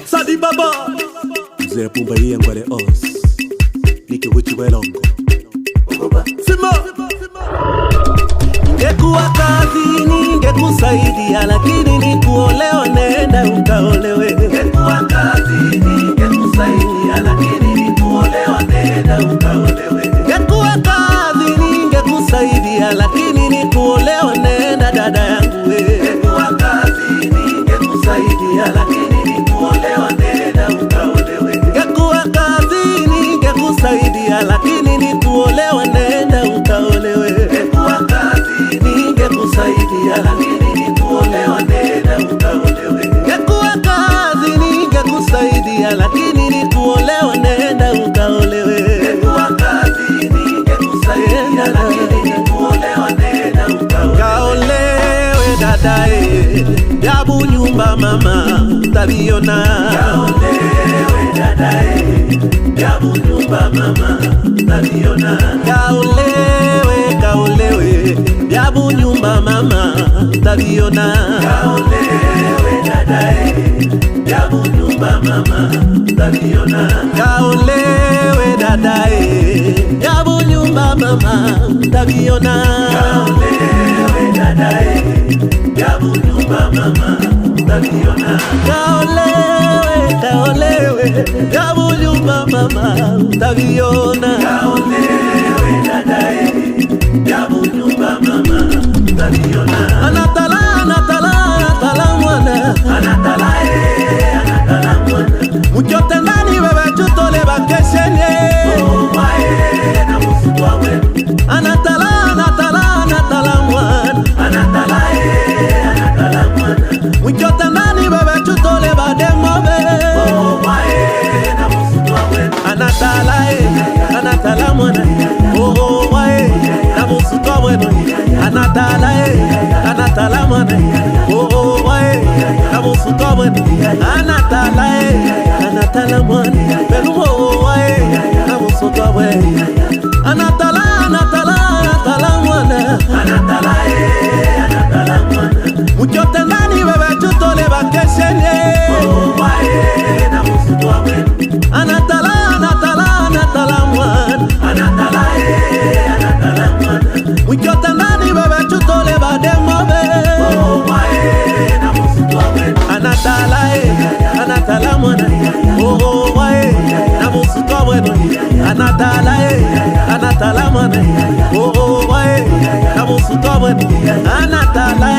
Sadi Baba Mzee Pumba iye ngwale os Nike wichi welongo Sima Ningekuwa kazini ningekusaidia, lakini nikuolewa nenda ukaolewe. Ningekuwa kazini ningekusaidia, lakini nikuolewa nenda ukaolewe. Ningekuwa kazini ningekusaidia, lakini nikuolewa nenda dada yangu we. Ningekuwa kazini ningekusaidia, lakini nikuolewa nenda ukaolewe. Ningekuwa kazini ningekusaidia, lakini nikuolewa nenda ukaolewe. Ningekuwa kazini ningekusaidia, lakini nikuolewa nenda ukaolewe. Ningekuwa kazini ningekusaidia, lakini nikuolewa nenda ukaolewe. Ningekuwa kazini ningekusaidia, lakini nikuolewa nenda ukaolewe. Kaolewe dadae, jabu nyumba mama tabiona. Kaolewe dadae, jabu nyumba mama tabiona. Kaolewe, kaolewe, jabu nyumba mama tabiona. Kaolewe dadae, jabu nyumba mama tabiona. Kaolewe dadae, jabu nyumba mama tabiona. Kaolewe dadae, jabu nyumba mama tabiona. Kaolewe, kaolewe, jabu nyumba mama tabiona. Kaolewe dadae, jabu nyumba mama tabiona. Anatala, anatala, anatala mwana. Anatala anatala mwana. Muchote ndani wewe chutole bakeshenye. Oh wae na musutwa wenu. Anatala, anatala, anatala mwana. Anatala anatala mwana. Muchote ndani wewe chutole bademobe. Oh wae na musutwa wenu. Anatala anatala mwana. Oh wae na musutwa wenu. Anatala anatala mwana. Oh wae na musutwa wenu. Anatala anatala mwana. Belu oh wae na musutwa wenu. Anatala anatala anatala mwana. Anatala anatala mwana. Muchote ndani wewe chutole bakeshenye. Oh wae na musutwa wenu. Anatala anatala anatala mwana. Anatala anatala mwana. Muchote ndani wewe chutole bademobe. Oh wae na musutwa wenu. Anatala anatala mwana. Oh wae na musutwa wenu. Anatala anatala mwana. Oh wae na musutwa wenu. Anatala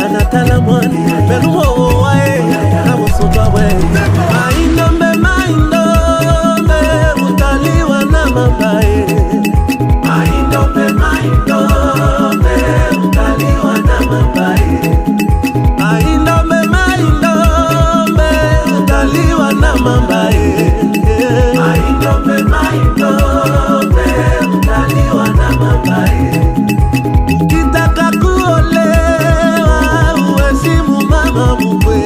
anatala mwana. Belu oh wae na musutwa wenu. Maindombe maindombe utaliwa na mabae. Maindombe maindombe utaliwa na mabae. Maindombe maindombe utaliwa na mabae. Maindombe maindombe utaliwa na mabae. Ukitaka kuolewa uheshimu mama mkwe.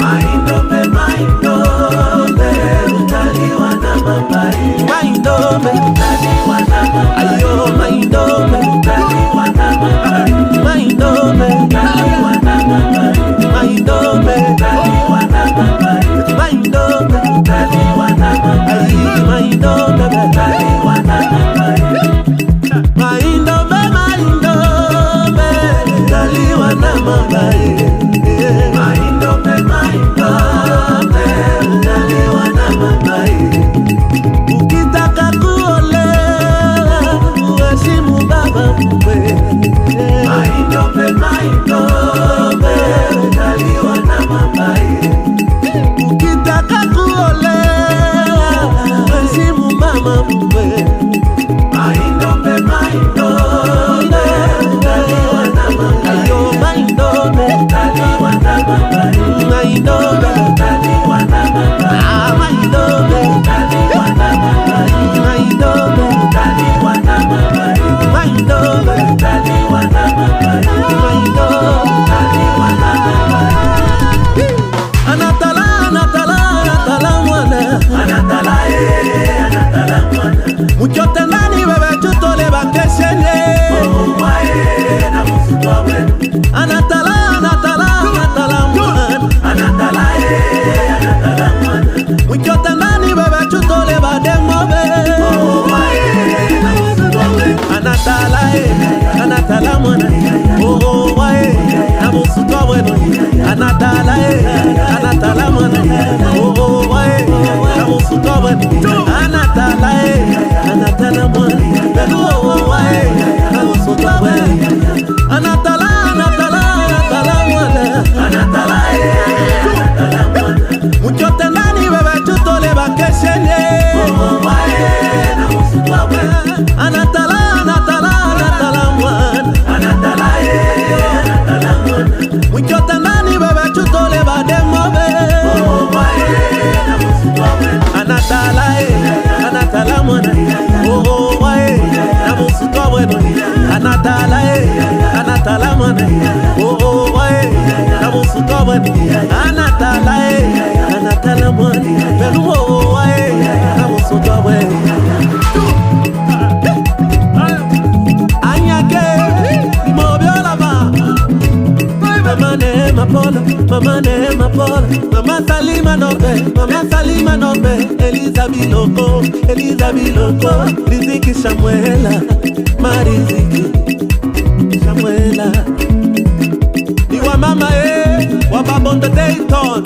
Maindombe maindombe utaliwa na mabae. Maindombe utaliwa na mabae. Ayo maindombe utaliwa na mabae. Maindombe utaliwa na mabae. Maindombe utaliwa na mabae. Maindombe utaliwa na mabae. Maindombe utaliwa na mabae. Maindombe maindombe utaliwa na mabae. Maindombe maindombe utaliwa na mabae. Ukitaka kuolewa uheshimu baba mkwe. Maindombe maindombe utaliwa na mabae. Ukitaka kuolewa uheshimu mama mkwe. Maindombe maindombe utaliwa na mabae. Ayo maindombe musukobani anatala anatala mwani benuo wae na musukobani anyake mobiola ba mama ne mapola mama Salima nobe Elizabeth Loko Riziki Samuela Mariziki Samuela Ni wa mama wa babonda Dayton